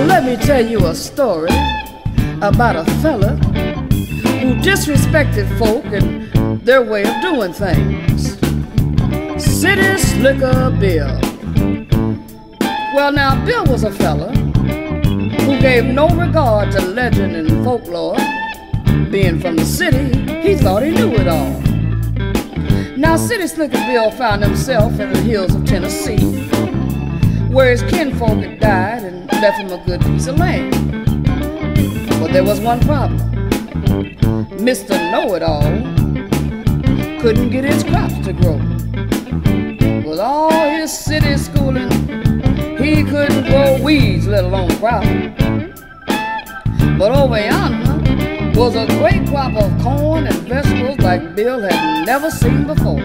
let me tell you a story about a fella who disrespected folk and their way of doing things. City Slicker Bill. Well, now, Bill was a fella who gave no regard to legend and folklore. Being from the city, he thought he knew it all. Now, City Slicker Bill found himself in the hills of Tennessee, where his kinfolk had died and left him a good piece of land. But there was one problem. Mr. Know-It-All couldn't get his crops to grow. With all his city schooling, he couldn't grow weeds, let alone crops. But over yonder was a great crop of corn and vegetables like Bill had never seen before.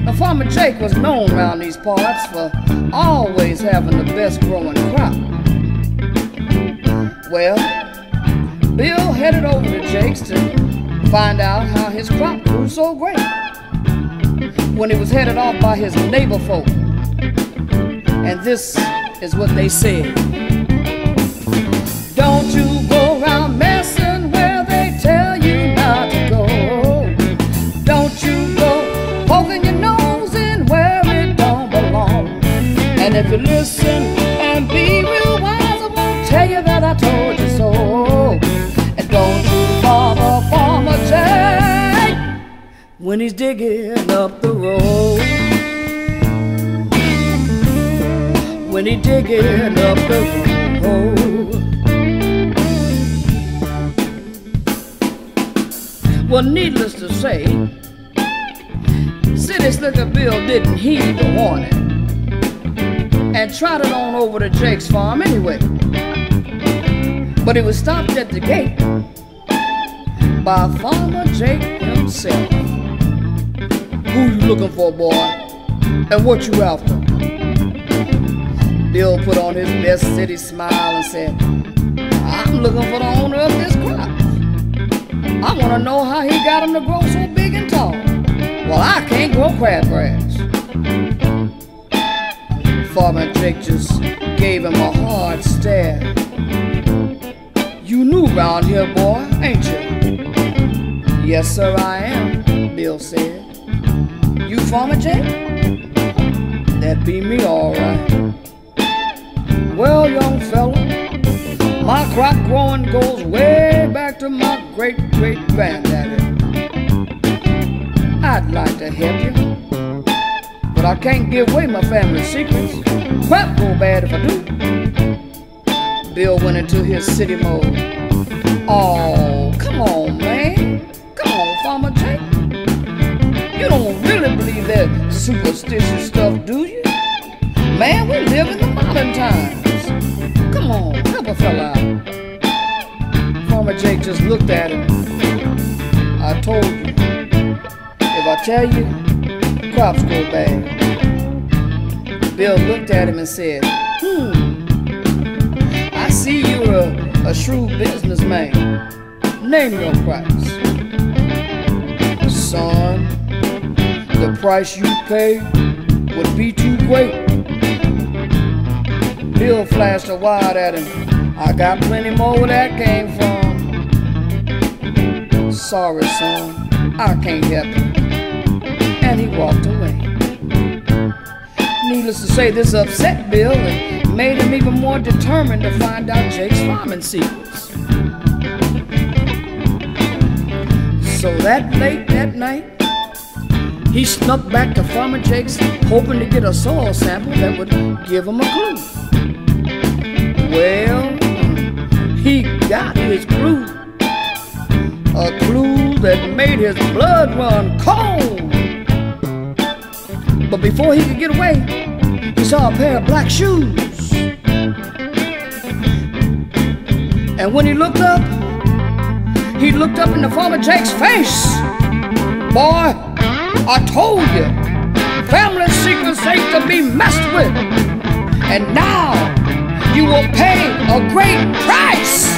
Now, Farmer Jake was known around these parts for always having the best growing crop. Well, Bill headed over to Jake's to find out how his crop grew so great. When he was headed off by his neighbor folk, and this is what they said: "Don't you go around messing where they tell you not to go. Don't you go poking your nose in where it don't belong. And if you listen and be real wise, I won't tell you that I told you so. And don't you bother Farmer Jake when he's digging up the road. When he's digging up the road." Well, needless to say, City Slicker Bill didn't heed the warning and trotted on over to Jake's farm anyway. But he was stopped at the gate by Farmer Jake himself. "Who you looking for, boy? And what you after?" Bill put on his best city smile and said, "I'm looking for the owner of this crop. I want to know how he got them to grow so big and tall. Well, I can't grow crabgrass." Farmer Jake just gave him a hard stare. "You new round here, boy, ain't you?" "Yes, sir, I am," Bill said. "You Farmer Jake?" "That be me, all right." "Well, young fella, my crop growing goes way back to my great-great-granddaddy. I'd like to help you, but I can't give away my family secrets. Crap go bad if I do." Bill went into his city mode. "Oh, come on, man. Come on, Farmer Jake. You don't really believe that superstitious stuff, do you? Man, we live in the modern times. Come on, help a fella out." Farmer Jake just looked at him. "I told you, if I tell you, crops go bad." Bill looked at him and said, "I see you're a shrewd businessman. Name your price." "Son, the price you pay would be too great." Bill flashed a wad at him. "I got plenty more where that came from." "Sorry, son, I can't help you." And he walked away. Needless to say, this upset Bill and made him even more determined to find out Jake's farming secrets. So that late that night, he snuck back to Farmer Jake's, hoping to get a soil sample that would give him a clue. Well, he got his clue. A clue that made his blood run cold. But before he could get away, he saw a pair of black shoes. And when he looked up into Farmer Jake's face. "Boy, I told you, family secrets ain't to be messed with. And now you will pay a great price."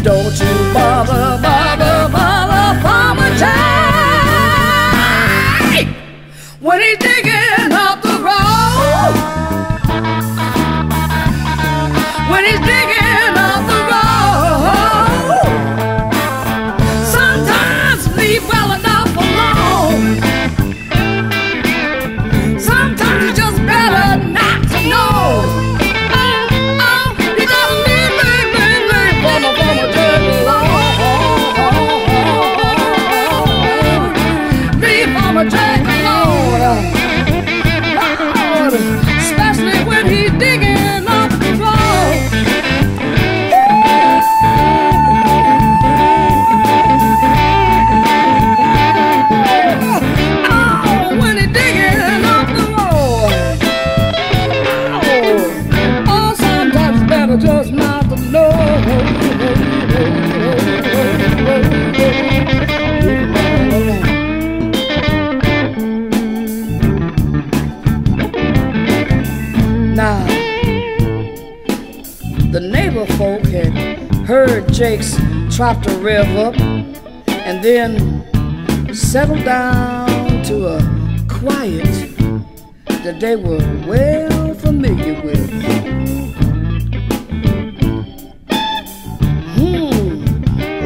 don't you bother, bother, bother Farmer Jack when he's digging up the road. When he's digging up the road, sometimes leave well enough alone. Sometimes it's just better not to know. Especially when he's digging up the road. Oh, when he's digging up the road. Oh, sometimes it's better just not to know. Now, the neighbor folk had heard Jake's trot the rev up and then settled down to a quiet that they were well familiar with.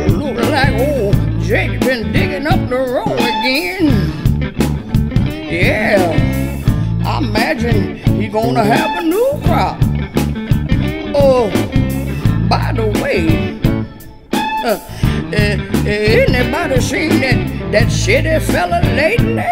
Look like old Jake been digging up the road again. Yeah, I imagine he's gonna have a new crop. Oh, by the way, anybody seen that shitty fella lately?